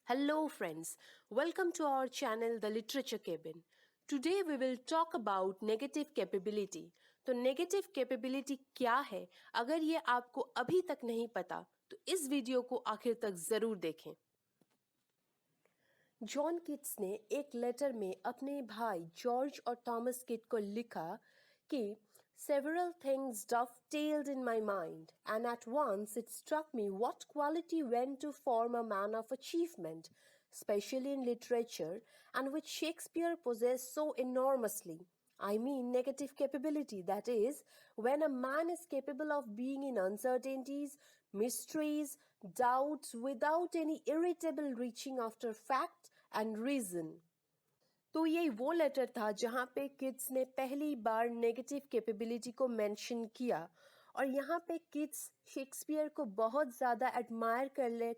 Hello, friends. Welcome to our channel, The Literature Cabin. Today we will talk about negative capability. तो negative capability क्या है? अगर ये आपको अभी तक नहीं पता, तो इस वीडियो को आखिर तक जरूर देखें। जॉन किट्स ने एक लेटर में अपने भाई जॉर्ज और थॉमस किट को लिखा कि several things dovetailed in my mind, and at once it struck me what quality went to form a man of achievement, especially in literature, and which Shakespeare possessed so enormously. I mean, negative capability. That is, when a man is capable of being in uncertainties, mysteries, doubts without any irritable reaching after fact and reason. तो ये वो letter था जहाँ पे kids ने पहली बार negative capability को mention किया और यहाँ पे किड्स शेक्सपियर को बहुत ज़्यादा एडमायर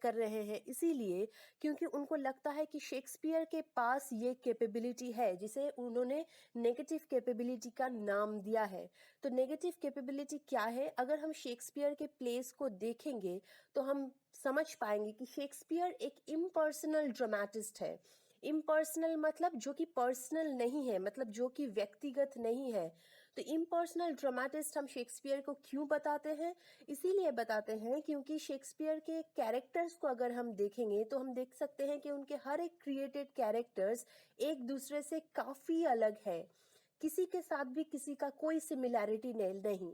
कर रहे हैं इसीलिए क्योंकि उनको लगता है कि शेक्सपियर के पास ये कैपेबिलिटी है जिसे उन्होंने नेगेटिव कैपेबिलिटी का नाम दिया है। तो नेगेटिव कैपेबिलिटी क्या है? अगर हम शेक्सपियर के प्लेस को देखेंगे तो हम समझ पाएंगे कि शेक्सपियर एक इम्पर्सनल ड्रामेटिस्ट है। इम्पर्सनल मतलब जो कि पर्सनल नहीं है, मतलब जो कि व्यक्तिगत नहीं है। तो इम्पर्सनल ड्रामेटिस्ट हम शेक्सपियर को क्यों बताते हैं? इसीलिए बताते हैं क्योंकि शेक्सपियर के कैरेक्टर्स को अगर हम देखेंगे तो हम देख सकते हैं कि उनके हर एक क्रिएटेड कैरेक्टर्स एक दूसरे से काफ़ी अलग है। किसी के साथ भी किसी का कोई सिमिलैरिटी नहीं।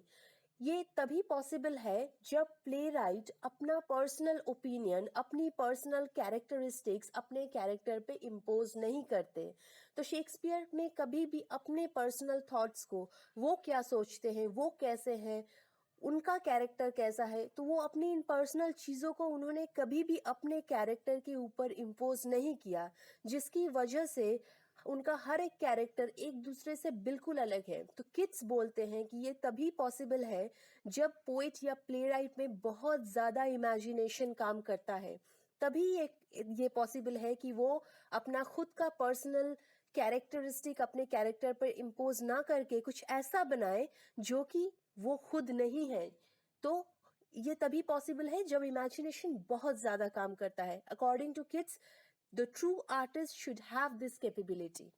ये तभी पॉसिबल है जब प्ले राइट अपना पर्सनल ओपिनियन, अपनी पर्सनल कैरेक्टरिस्टिक्स अपने कैरेक्टर पे इम्पोज नहीं करते। तो शेक्सपियर ने कभी भी अपने पर्सनल थॉट्स को, वो क्या सोचते हैं, वो कैसे हैं, उनका कैरेक्टर कैसा है, तो वो अपनी इन पर्सनल चीज़ों को उन्होंने कभी भी अपने कैरेक्टर के ऊपर इम्पोज नहीं किया, जिसकी वजह से उनका हर एक कैरेक्टर एक दूसरे से बिल्कुल अलग है। तो किड्स बोलते हैं कि ये तभी पॉसिबल है जब पोएट या प्लेराइट में बहुत ज़्यादा इमेजिनेशन काम करता है, तभी ये पॉसिबल है कि वो अपना खुद का पर्सनल कैरेक्टरिस्टिक अपने कैरेक्टर पर इम्पोज ना करके कुछ ऐसा बनाए जो कि वो खुद नहीं है। तो ये तभी पॉसिबल है जब इमेजिनेशन बहुत ज़्यादा काम करता है। According to Keats, the true artist should have this capability.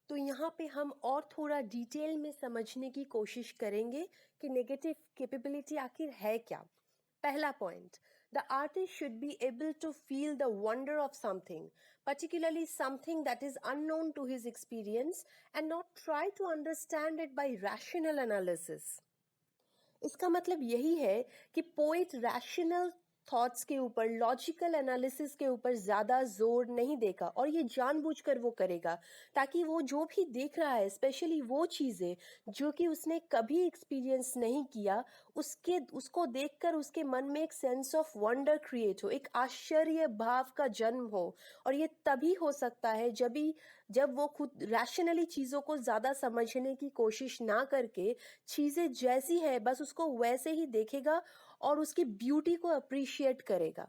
तो यहाँ पे हम और थोड़ा डिटेल में समझने की कोशिश करेंगे कि नेगेटिव कैपेबिलिटी आखिर है क्या। पहला point, the artist should be able to feel the wonder of something, particularly something that is unknown to his experience, and not try to understand it by rational analysis. इसका मतलब यही है कि poet rational thoughts के ऊपर, logical analysis के ऊपर ज़्यादा जोर नहीं देगा और ये जानबूझकर वो करेगा ताकि वो जो भी देख रहा है, स्पेशली वो चीज़ें जो कि उसने कभी एक्सपीरियंस नहीं किया, उसको देखकर उसके मन में एक सेंस ऑफ वंडर क्रिएट हो, एक आश्चर्य भाव का जन्म हो। और ये तभी हो सकता है जब वो खुद रैशनली चीज़ों को ज़्यादा समझने की कोशिश ना करके चीज़ें जैसी है बस उसको वैसे ही देखेगा और उसकी ब्यूटी को अप्रिशिएट करेगा।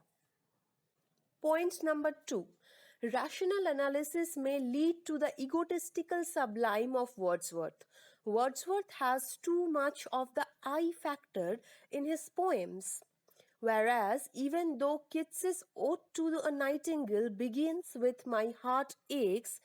Point number 2, rational analysis may lead to the egotistical sublime of Wordsworth. Wordsworth has too much of the I factor in his poems. Whereas, even though Keats's Ode to a Nightingale begins with "My heart aches,"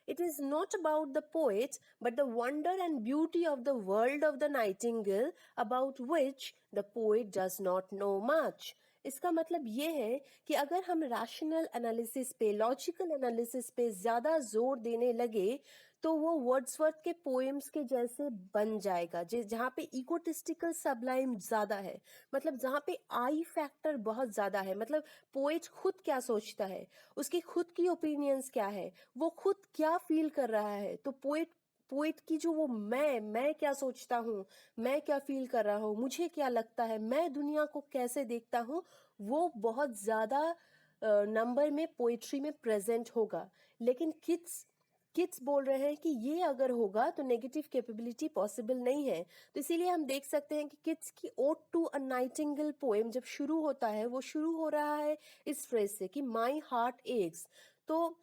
it is not about the poet, but the wonder and beauty of the world of the nightingale, about which the poet does not know much. इसका मतलब ये है कि अगर हम rational analysis पे, logical analysis पे ज़्यादा जोर देने लगे तो वो वर्ड्सवर्थ के पोएम्स के जैसे बन जाएगा, जहाँ पे इकोटिस्टिकल सबलाइम ज़्यादा है, मतलब जहाँ पे आई फैक्टर बहुत ज़्यादा है, मतलब पोएट खुद क्या सोचता है, उसकी खुद की ओपिनियंस क्या है, वो खुद क्या फील कर रहा है। तो पोएट की जो वो मैं क्या सोचता हूँ, मैं क्या फील कर रहा हूँ, मुझे क्या लगता है, मैं दुनिया को कैसे देखता हूँ, वो बहुत ज़्यादा नंबर में पोइट्री में प्रेजेंट होगा। लेकिन किड्स बोल रहे हैं कि ये अगर होगा तो नेगेटिव कैपेबिलिटी पॉसिबल नहीं है। तो इसीलिए हम देख सकते हैं कि किड्स की ode to a nightingale poem जब शुरू होता है वो शुरू हो रहा है इस फ्रेज से कि माई हार्ट एक्स। तो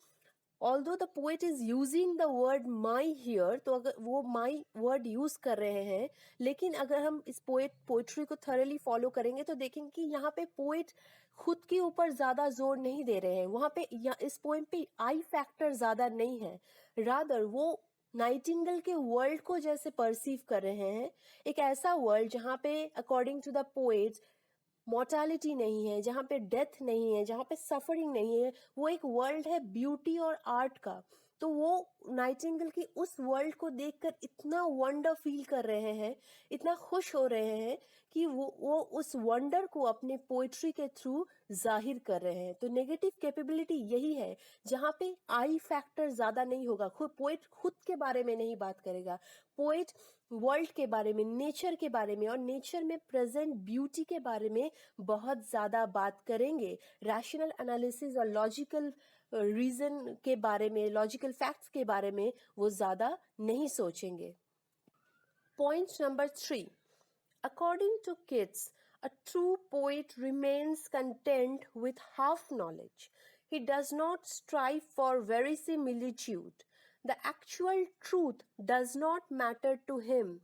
although the poet is using the word my here, तो अगर वो माई वर्ड यूज कर रहे हैं, लेकिन अगर हम इस पोएट्री को थॉरली फॉलो करेंगे तो देखेंगे कि यहाँ पे पोएट खुद के ऊपर ज्यादा जोर नहीं दे रहे हैं। वहां पे इस पोएम पे आई फैक्टर ज्यादा नहीं है, रादर वो नाइटिंगेल के वर्ल्ड को जैसे परसीव कर रहे हैं, एक ऐसा वर्ल्ड जहाँ पे according to the poet mortality नहीं है, जहाँ पे डेथ नहीं है, जहाँ पे सफरिंग नहीं है, वो एक वर्ल्ड है ब्यूटी और आर्ट का। तो वो नाइटिंगेल की उस वर्ल्ड को देखकर इतना वंडर फील कर रहे हैं, इतना खुश हो रहे हैं कि वो उस वंडर को अपने पोइट्री के थ्रू जाहिर कर रहे हैं। तो नेगेटिव कैपेबिलिटी यही है, जहाँ पे आई फैक्टर ज्यादा नहीं होगा। पोइट खुद के बारे में नहीं बात करेगा, पोइट वर्ल्ड के बारे में, नेचर के बारे में और नेचर में प्रेजेंट ब्यूटी के बारे में बहुत ज़्यादा बात करेंगे। रैशनल एनालिसिस और लॉजिकल रीजन के बारे में, लॉजिकल फैक्ट्स के बारे में वो ज़्यादा नहीं सोचेंगे। Point number 3, according to Keats, a true poet remains content with half knowledge. He does not strive for verisimilitude. The actual truth does not matter to him.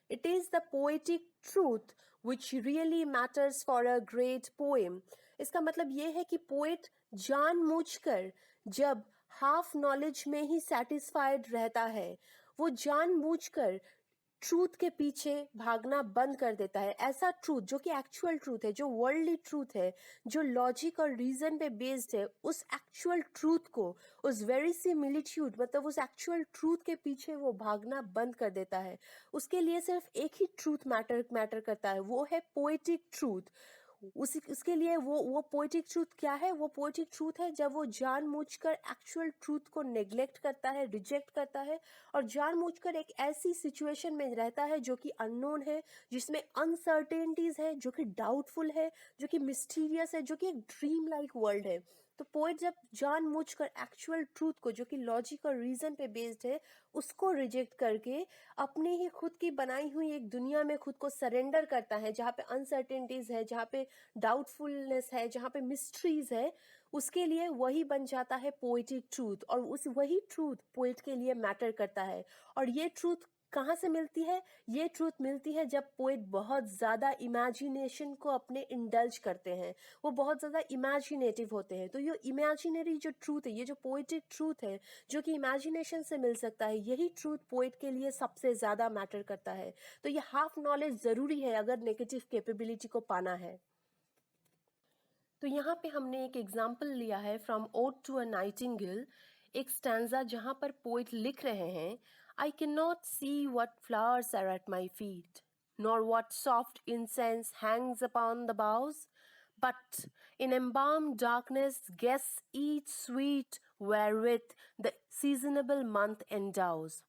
It is the poetic truth which really matters for a great poem. इसका मतलब ये है कि poet जानबूझकर जब half knowledge में ही satisfied रहता है, वो जानबूझकर ट्रूथ के पीछे भागना बंद कर देता है। ऐसा ट्रूथ जो कि एक्चुअल ट्रूथ है, जो वर्ल्डली ट्रूथ है, जो लॉजिक और रीजन पे बेस्ड है, उस एक्चुअल ट्रूथ को, उस वेरिसिमिलिट्यूड मतलब उस एक्चुअल ट्रूथ के पीछे वो भागना बंद कर देता है। उसके लिए सिर्फ एक ही ट्रूथ मैटर करता है, वो है पोएटिक ट्रूथ। उसके लिए वो पोएटिक ट्रूथ क्या है? वो पोएटिक ट्रूथ है जब वो जानबूझकर एक्चुअल ट्रूथ को नेग्लेक्ट करता है, रिजेक्ट करता है और जानबूझकर एक ऐसी सिचुएशन में रहता है जो कि अननोन है, जिसमें अनसर्टेनिटीज है, जो कि डाउटफुल है, जो कि मिस्टीरियस है, जो कि एक ड्रीम लाइक वर्ल्ड है। तो पोएट जब जानबूझकर एक्चुअल ट्रूथ को, जो कि लॉजिक और रीजन पे बेस्ड है, उसको रिजेक्ट करके अपनी ही खुद की बनाई हुई एक दुनिया में खुद को सरेंडर करता है, जहाँ पे अनसर्टेनिटीज है, जहाँ पे डाउटफुलनेस है, जहाँ पे मिस्ट्रीज है, उसके लिए वही बन जाता है पोएटिक ट्रूथ। और उस वही ट्रूथ पोएट के लिए मैटर करता है। और ये ट्रूथ कहाँ से मिलती है? ये ट्रूथ मिलती है जब पोएट बहुत ज़्यादा इमेजिनेशन को अपने इंडल्ज करते हैं, वो बहुत ज़्यादा इमेजिनेटिव होते हैं। तो ये इमेजिनरी जो ट्रूथ है, ये जो पोएटिक ट्रूथ है, जो कि इमेजिनेशन से मिल सकता है, यही ट्रूथ पोएट के लिए सबसे ज़्यादा मैटर करता है। तो ये हाफ नॉलेज ज़रूरी है अगर नेगेटिव कैपेबिलिटी को पाना है। तो यहाँ पे हमने एक एग्जाम्पल लिया है from ode to a nightingale, एक स्टैंजा जहाँ पर पोइट लिख रहे हैं, I can not see what flowers are at my feet, nor what soft incense hangs upon the boughs, but in embalmed darkness guess each sweet wherewith the seasonable month endows.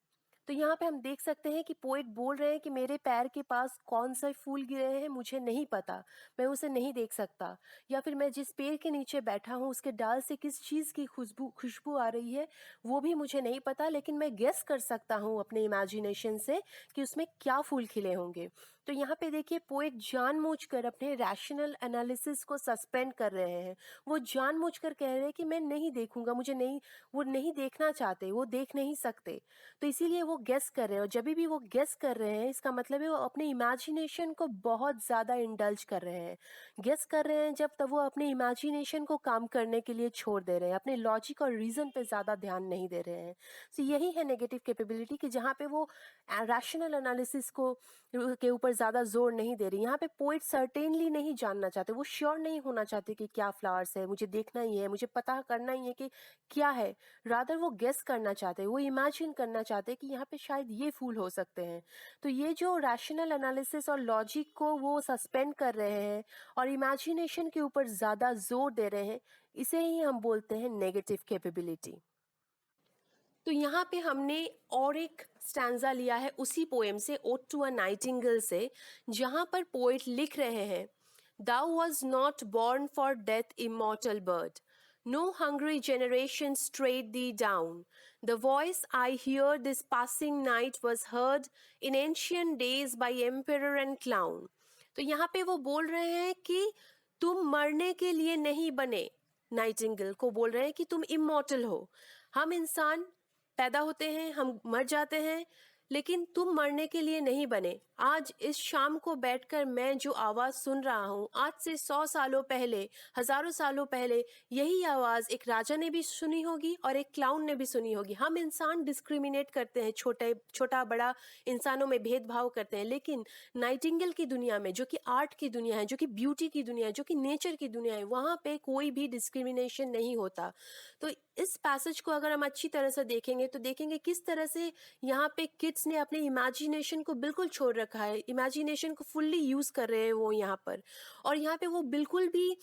तो यहाँ पे हम देख सकते हैं कि पोएट बोल रहे हैं कि मेरे पैर के पास कौन से फूल गिरे हैं मुझे नहीं पता, मैं उसे नहीं देख सकता, या फिर मैं जिस पेड़ के नीचे बैठा हूँ उसके डाल से किस चीज़ की खुशबू आ रही है वो भी मुझे नहीं पता, लेकिन मैं गेस कर सकता हूँ अपने इमेजिनेशन से कि उसमें क्या फूल खिले होंगे। तो यहाँ पे देखिए पोएट जानबूझकर अपने रैशनल एनालिसिस को सस्पेंड कर रहे हैं। वो जानबूझकर कह रहे हैं कि मैं नहीं देखूंगा, मुझे नहीं, वो नहीं देखना चाहते, वो देख नहीं सकते, तो इसीलिए वो गेस कर रहे हैं। और जब भी वो गेस कर रहे हैं इसका मतलब है वो अपने इमेजिनेशन को बहुत ज़्यादा इंडल्ज कर रहे हैं। गेस कर रहे हैं जब, तब वो अपने इमेजिनेशन को काम करने के लिए छोड़ दे रहे हैं, अपने लॉजिक और रीज़न पे ज़्यादा ध्यान नहीं दे रहे हैं। तो यही है नेगेटिव कैपेबिलिटी कि जहाँ पे वो रैशनल एनालिसिस को के ऊपर ज़्यादा जोर नहीं दे रही। यहाँ पे पोइट सर्टेनली नहीं जानना चाहते, वो श्योर नहीं होना चाहते कि क्या फ्लावर्स है, मुझे देखना ही है, मुझे पता करना ही है कि क्या है। रादर वो गेस करना चाहते हैं, वो इमेजिन करना चाहते हैं कि यहाँ पे शायद ये फूल हो सकते हैं। तो ये जो रैशनल एनालिसिस और लॉजिक को वो सस्पेंड कर रहे हैं और इमेजिनेशन के ऊपर ज़्यादा जोर दे रहे हैं, इसे ही हम बोलते हैं नेगेटिव कैपेबिलिटी। तो यहाँ पे हमने और एक स्टैंजा लिया है उसी पोएम से, ओड टू अ नाइटिंगेल से, जहाँ पर पोएट लिख रहे हैं, Thou was not born for death, immortal bird. No hungry generation strayed thee down. The voice I hear this passing night was heard in ancient days by emperor and clown. तो यहाँ पे वो बोल रहे हैं कि तुम मरने के लिए नहीं बने, नाइटिंगेल को बोल रहे हैं कि तुम इमॉर्टल हो। हम इंसान पैदा होते हैं, हम मर जाते हैं, लेकिन तुम मरने के लिए नहीं बने। आज इस शाम को बैठकर मैं जो आवाज सुन रहा हूँ, आज से 100 सालों पहले, हजारों सालों पहले यही आवाज एक राजा ने भी सुनी होगी और एक क्लाउन ने भी सुनी होगी। हम इंसान डिस्क्रिमिनेट करते हैं, छोटा बड़ा इंसानों में भेदभाव करते हैं, लेकिन नाइटिंगेल की दुनिया में, जो कि आर्ट की दुनिया है, जो कि ब्यूटी की दुनिया है, जो कि नेचर की दुनिया है, वहां पे कोई भी डिस्क्रिमिनेशन नहीं होता। तो इस पैसेज को अगर हम अच्छी तरह से देखेंगे तो देखेंगे किस तरह से यहाँ पे किड्स ने अपने इमेजिनेशन को बिल्कुल छोड़ रखा है, इमेजिनेशन को फुल्ली यूज कर रहे हैं वो यहाँ पर। और यहाँ पे वो बिल्कुल भी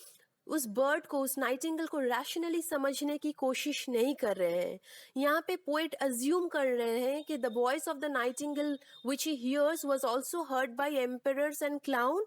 उस बर्ड को, उस नाइटिंगेल को रैशनली समझने की कोशिश नहीं कर रहे हैं। यहाँ पे पोएट अज्यूम कर रहे हैं कि the voice of the Nightingale which he hears was also heard by emperors and clown.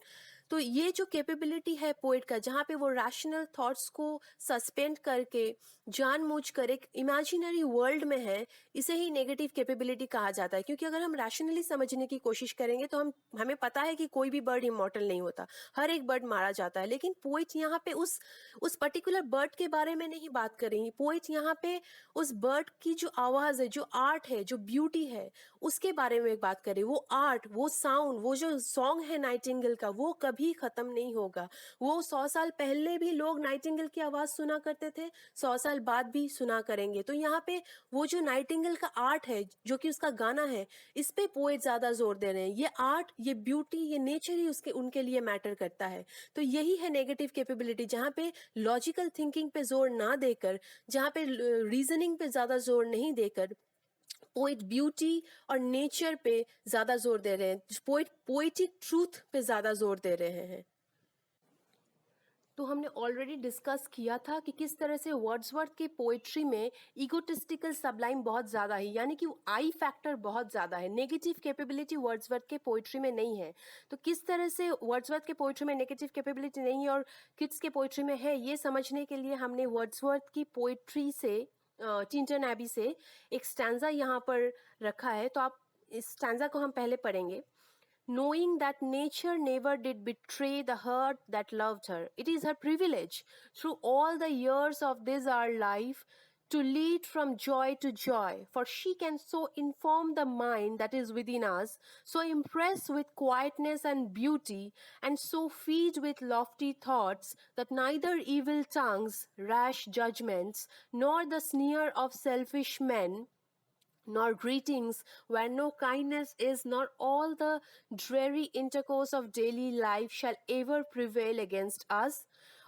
तो ये जो कैपेबिलिटी है पोएट का, जहाँ पे वो रैशनल थॉट्स को सस्पेंड करके जानबूझकर एक इमेजिनरी वर्ल्ड में है, इसे ही नेगेटिव कैपेबिलिटी कहा जाता है। क्योंकि अगर हम रैशनली समझने की कोशिश करेंगे तो हमें पता है कि कोई भी बर्ड इमॉर्टल नहीं होता, हर एक बर्ड मारा जाता है। लेकिन पोएट यहाँ पे उस पर्टिकुलर बर्ड के बारे में नहीं बात कर रही। पोएट यहाँ पे उस बर्ड की जो आवाज है, जो आर्ट है, जो ब्यूटी है, उसके बारे में बात कर रही। वो आर्ट, वो साउंड, वो जो सॉन्ग है नाइटिंगेल का, वो कभी खत्म नहीं होगा। वो 100 साल पहले भी लोग नाइटिंगेल की आवाज सुना करते थे, 100 साल बाद भी सुना करेंगे। तो यहाँ पे वो जो नाइटिंगेल का आर्ट है, जो कि उसका गाना है, इस पे पोएट ज्यादा जोर दे रहे हैं। ये आर्ट, ये ब्यूटी, ये नेचर ही उनके लिए मैटर करता है। तो यही है नेगेटिव कैपेबिलिटी, जहाँ पे लॉजिकल थिंकिंग पे जोर ना देकर, जहाँ पे रीजनिंग पे ज्यादा जोर नहीं देकर, पोइट ब्यूटी और नेचर पे ज्यादा जोर दे रहे हैं, पोइटिक ट्रूथ पे ज्यादा जोर दे रहे हैं। तो हमने ऑलरेडी डिस्कस किया था कि किस तरह से वर्ड्सवर्थ की पोइट्री में ईगोटिस्टिकल सबलाइम बहुत ज़्यादा है, यानी कि आई फैक्टर बहुत ज़्यादा है। नेगेटिव कैपेबिलिटी वर्ड्सवर्थ के पोइट्री में नहीं है। तो किस तरह से वर्ड्सवर्थ के पोइट्री में नेगेटिव कैपेबिलिटी नहीं है और किड्स के पोइट्री में है, ये समझने के लिए हमने वर्ड्सवर्थ की पोइट्री से, टिंटन एबी से एक स्टैंजा यहाँ पर रखा है। तो आप इस स्टैंजा को हम पहले पढ़ेंगे। Knowing that nature never did betray the heart that loved her. It is her privilege through all the years of this our life to lead from joy to joy, for she can so inform the mind that is within us, so impress with quietness and beauty, and so feed with lofty thoughts, that neither evil tongues, rash judgments, nor the sneer of selfish men, nor greetings where no kindness is, nor all the dreary intercourse of daily life shall ever prevail against us,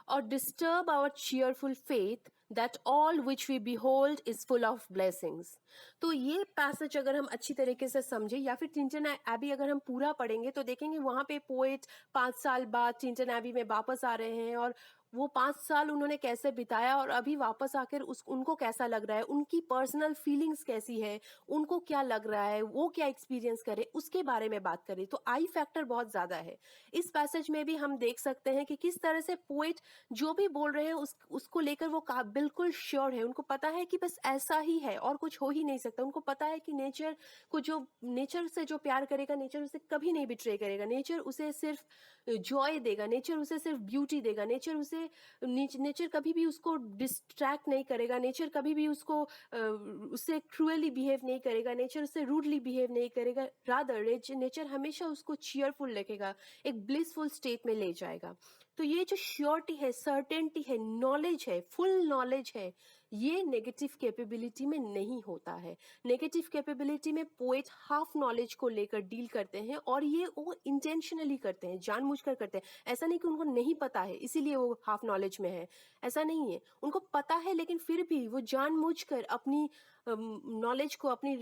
or disturb our cheerful faith that all which we behold is full of blessings. तो ये passage अगर हम अच्छी तरीके से समझे, या फिर टिंटन एबी अगर हम पूरा पढ़ेंगे तो देखेंगे वहाँ पे पोएट 5 साल बाद टिंटन एबी में वापस आ रहे हैं, और वो 5 साल उन्होंने कैसे बिताया और अभी वापस आकर उनको कैसा लग रहा है, उनकी पर्सनल फीलिंग्स कैसी है, उनको क्या लग रहा है, वो क्या एक्सपीरियंस करे, उसके बारे में बात करें। तो आई फैक्टर बहुत ज़्यादा है। इस पैसेज में भी हम देख सकते हैं कि किस तरह से पोएट जो भी बोल रहे हैं उसको लेकर वो बिल्कुल श्योर है। उनको पता है कि बस ऐसा ही है और कुछ हो ही नहीं सकता। उनको पता है कि नेचर से जो प्यार करेगा, नेचर उसे कभी नहीं बिट्रे करेगा, नेचर उसे सिर्फ जॉय देगा, नेचर उसे सिर्फ ब्यूटी देगा, नेचर कभी भी उसको डिस्ट्रैक्ट नहीं करेगा, नेचर कभी भी उससे क्रूअली बिहेव नहीं करेगा, नेचर उससे रूडली बिहेव नहीं करेगा। रादर नेचर हमेशा उसको चीयरफुल रखेगा, एक ब्लिसफुल स्टेट में ले जाएगा। तो ये जो श्योरिटी है, सर्टेनिटी है, नॉलेज है, फुल नॉलेज है, ये नेगेटिव कैपेबिलिटी में नहीं होता है। नेगेटिव कैपेबिलिटी में पोएट हाफ नॉलेज को लेकर डील करते हैं, और ये वो इंटेंशनली करते हैं, जानबूझकर करते हैं। ऐसा नहीं कि उनको नहीं पता है इसीलिए वो हाफ नॉलेज में है, ऐसा नहीं है। उनको पता है लेकिन फिर भी वो जानबूझकर अपनी नॉलेज को, अपनी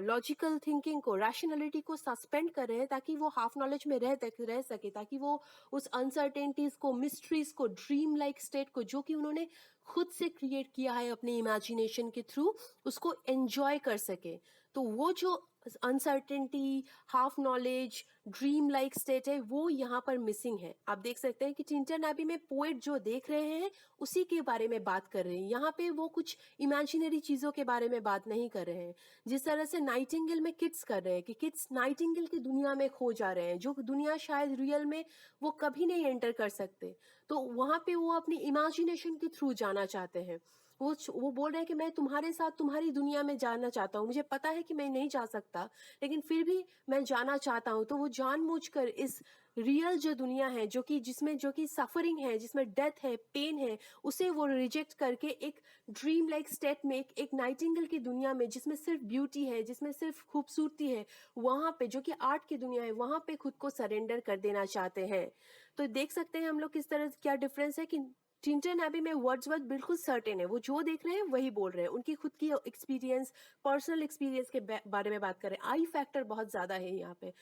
लॉजिकल थिंकिंग को, रैशनलिटी को सस्पेंड कर रहे हैं ताकि वो हाफ नॉलेज में रह सके, ताकि वो उस अनसर्टेनिटीज को, मिस्ट्रीज को, ड्रीम लाइक स्टेट को, जो कि उन्होंने खुद से क्रिएट किया है अपने इमेजिनेशन के थ्रू, उसको एंजॉय कर सके। तो वो जो uncertainty, half knowledge, dream like state है, वो यहाँ पर मिसिंग है। आप देख सकते हैं कि टिंटन एबी में पोएट जो देख रहे हैं उसी के बारे में बात कर रहे हैं। यहाँ पे वो कुछ इमेजिनरी चीज़ों के बारे में बात नहीं कर रहे हैं, जिस तरह से नाइटिंगेल में किड्स कर रहे हैं कि किड्स नाइटिंगेल की दुनिया में खो जा रहे हैं, जो दुनिया शायद रियल में वो कभी नहीं एंटर कर सकते। तो वहाँ पे वो अपनी इमेजिनेशन के थ्रू जाना चाहते हैं। वो बोल रहे हैं कि मैं तुम्हारे साथ तुम्हारी दुनिया में जाना चाहता हूँ, मुझे पता है कि मैं नहीं जा सकता, लेकिन फिर भी मैं जाना चाहता हूँ। तो वो जानबूझकर इस रियल जो दुनिया है, जो कि सफरिंग है, जिसमें डेथ है, पेन है, उसे वो रिजेक्ट करके एक ड्रीम लाइक स्टेट में, एक नाइटिंगेल की दुनिया में, जिसमें सिर्फ ब्यूटी है, जिसमें सिर्फ खूबसूरती है, वहाँ पे जो कि आर्ट की दुनिया है, वहाँ पे खुद को सरेंडर कर देना चाहते हैं। तो देख सकते हैं हम लोग किस तरह क्या डिफरेंस है कि टिंटन एबी में वर्ड्सवर्थ बिल्कुल सर्टेन है, वो जो देख रहे हैं वही बोल रहे हैं, उनकी खुद की एक्सपीरियंस, पर्सनल एक्सपीरियंस के बारे में बात कर रहे हैं। आई फैक्टर बहुत ज़्यादा है यहाँ पे।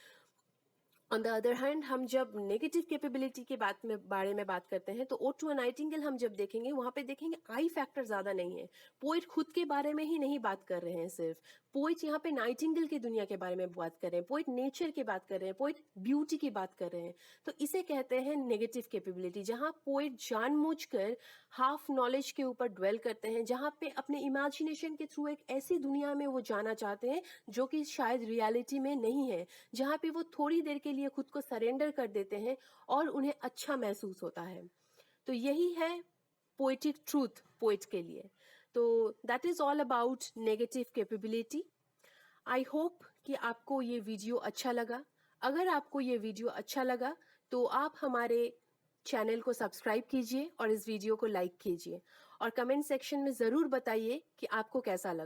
ऑन द अदर हैंड, हम जब नेगेटिव कैपेबिलिटी के बारे में बात करते हैं, तो ओटो नाइटिंगेल हम जब देखेंगे, वहाँ पे देखेंगे आई फैक्टर ज़्यादा नहीं है। पोइट खुद के बारे में ही नहीं बात कर रहे हैं सिर्फ, पोइट यहाँ पे नाइटिंगेल की दुनिया के बारे में बात कर रहे हैं, पोइट नेचर की बात कर रहे हैं, पोइट ब्यूटी की बात कर रहे हैं। तो इसे कहते हैं नेगेटिव कैपेबिलिटी, जहाँ पोइट जानबूझकर हाफ नॉलेज के ऊपर ड्वेल करते हैं, जहाँ पे अपने इमेजिनेशन के थ्रू एक ऐसी दुनिया में वो जाना चाहते हैं जो कि शायद रियलिटी में नहीं है, जहाँ पे वो थोड़ी देर के लिए खुद को सरेंडर कर देते हैं और उन्हें अच्छा महसूस होता है। तो यही है पोएटिक ट्रूथ पोएट के लिए। तो that is all about negative capability. I hope कि आपको ये वीडियो अच्छा लगा। अगर आपको ये वीडियो अच्छा लगा तो आप हमारे चैनल को सब्सक्राइब कीजिए और इस वीडियो को लाइक कीजिए, और कमेंट सेक्शन में ज़रूर बताइए कि आपको कैसा लगा।